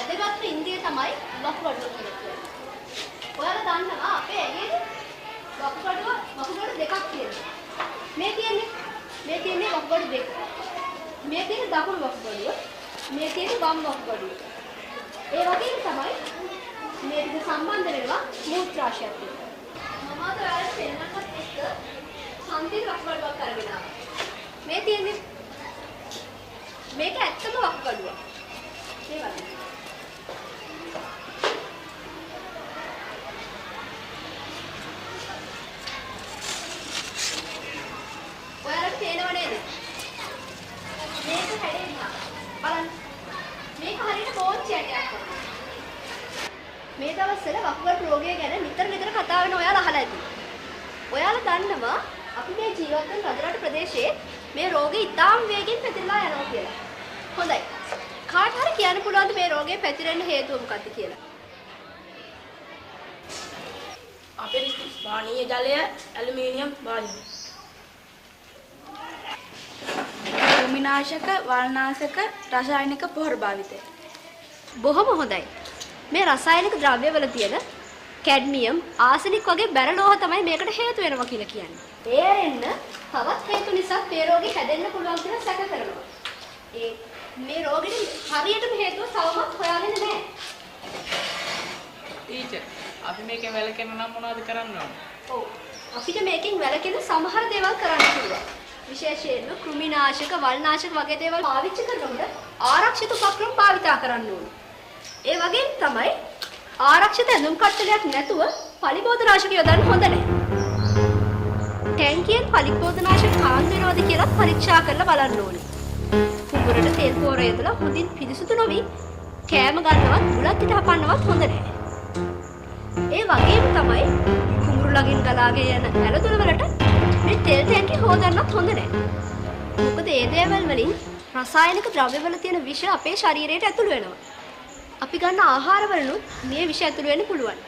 වැදගත් ඉන්දිය තමයි වකුගඩුව කියන්නේ. ඔයාලා දන්නවා අපේ ඇඟේ වකුගඩුව දෙකක් තියෙනවා. මේ තියෙන්නේ වකුගඩු දෙක. මේ තියෙන දකුණු වකුගඩුව, මේ තියෙන වම් වකුගඩුව. ඒ වගේම තමයි මේ දෙක සම්බන්ධ වෙනවා මූත්‍රාශයත් එක්ක. මම අද ඔයාලට පෙන්නන්නත් එක්ක සම්පූර්ණ වකුගඩුවක් අරගෙන ආවා. මේ තියෙන්නේ මේක ඇත්තම වකුගඩුව. මේ වගේ. ඔයාලට පේනව නේද? මේක හැදෙන්නා. බලන්න. මේක හරියට පෝච්චි ඇටයක් වගේ. මේ දවස්වල වකුගඩු රෝගය ගැන නිතර කතා වෙන ඔයාලා අහලා ඇති. ඔයාලා දන්නවා අපි මේ ජීවත් වෙන රජරට ප්‍රදේශයේ මේ රෝගේ ඉතාම වේගෙන් පැතිරලා යනවා කියලා. හොඳයි. කාට හරි කියන්න පුළුවන්ද මේ රෝගේ පැතිරෙන්න හේතුව මොකක්ද කියලා? අපේ පානීය ජලය ඇලුමිනියම් භාජන. කෘමිනාශක, වල්නාශක, රසායනික පොහොර භාවිතය. බොහොම හොඳයි. මේ රසායනික ද්‍රව්‍යවල තියෙන කැඩ්මියම්, ආසනික් වගේ බැර ලෝහ තමයි මේකට හේතු වෙනවා කියලා කියන්නේ. තේරෙන්න තවත් හේතු නිසා මේ රෝගේ හැදෙන්න පුළුවන් කියලා සැක කරනවා. මේ රෝගෙට හරියටම හේතුව තවමත් හොයාගෙන නැහැ. ටීචර්, අපි මේකෙන් වැළකෙන්න නම් මොනවද කරන්න ඕන? ඔව්. අපිට මේකෙන් වැළකෙන්න සමහර දේවල් කරන්න පුළුවන්. විශේෂයෙන්ම කෘමිනාශක, වල්නාශක වගේ දේවල් පාවිච්චි කරනකොට ආරක්ෂිත උපක්‍රම භාවිතා කරන්න ඕන. ඒ වගේම තමයි ආරක්ෂිත ඇඳුම් කට්ටලයක් නැතුව පලිබෝධනාශක යොදන්න හොඳ නැහැ. ටැංකියෙන් පලිබෝධනාශක කාන්දු වෙනවද කියලා පරීක්ෂා කරලා බලන්න ඕනේ. කුඹුරට තෙල් පොර යොදලා හොඳින් පිරිසුදු නොවි කෑම ගන්නවත් බුලත් පිට හපන්නවත් හොඳ නැහැ. ඒ වගේම තමයි කුඹුරු ළඟින් ගලාගෙන යන ඇලදොල වලට මේ තෙල් ටැංකිය හොදන්නත් හොඳ නැහැ. මොකද ඒ දේවල් වලින් රසායනික ද්‍රව්‍යවල තියෙන විෂ අපේ ශරීරයට ඇතුළු වෙනවා. අපි ගන්න ආහාරවලුත් මේ විෂ ඇතුළු වෙන්න පුළුවන්.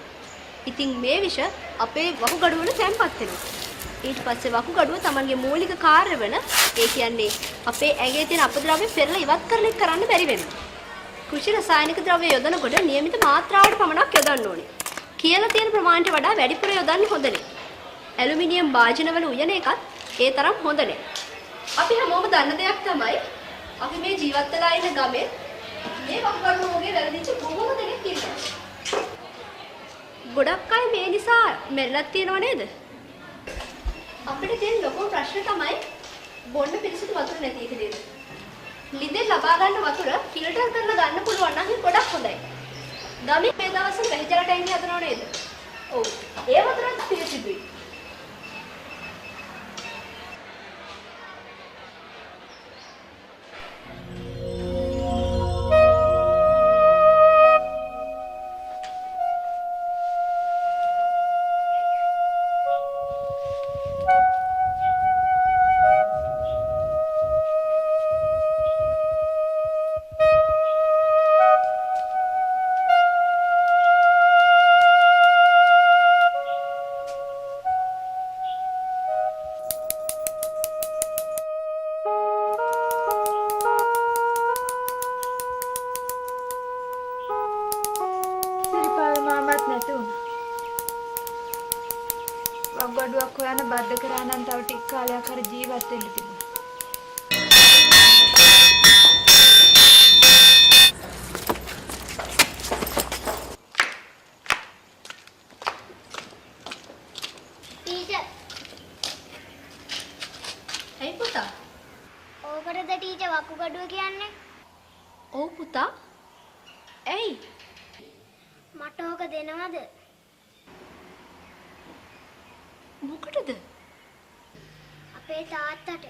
ඉතින් මේ විෂ අපේ වකුගඩුව වල තැන්පත් වෙනවා. ඊට පස්සේ වකුගඩුව තමන්ගේ මූලික කාර්ය වෙන ඒ කියන්නේ අපේ ඇඟේ තියෙන අපද්‍රව්‍ය පෙරලා ඉවත් කරන්න බැරි වෙනවා. කෘෂි රසායනික ද්‍රව්‍ය යොදනකොට નિયમિત මාත්‍රාවට පමණක් යොදන්න ඕනේ. කියලා තියෙන ප්‍රමාණයට වඩා වැඩිපුර යොදන්න හොඳ නැහැ. ඇලුමිනියම් භාජනවල උයන එකත් ඒ තරම් හොඳ නැහැ. අපි හැමෝම දන්න දෙයක් තමයි අපි මේ ජීවත් වෙලා ඉන්න ගමේ මේ වකුගඩු රෝගේ වැළඳිච්ච බොහෝම දෙනෙක් ඉන්නවා. ගොඩක් අය මේ නිසා මැරිලත් තියෙනව නේද? අපිට තියෙන ලොකුම ප්‍රශ්නේ තමයි බොන්න පිරිසිදු වතුර නැති එක නේද? ලිඳෙන් ලබා ගන්න වතුර ෆිල්ටර් කරලා ගන්න පුළුවන් නම් ඒක ගොඩක් හොඳයි. ගමේ මේ දවස්වල වැහිජල ටැංකිය හදනව නේද? ඔව්. ඒ වතුරත් පිරිසිදුයි. වකුගඩුවක් හොයන්න බද්ධ කරා නම් තව ටික කාලයක් හරි ජීවත් වෙන්න තිබුණා. ටීචර්. හයි පුතා. ඕකටද ටීචර් වකුගඩුව කියන්නේ? ඔව් පුතා. ඇයි? මට ඕක දෙනවද? මොකටද? අපේ තාත්තට.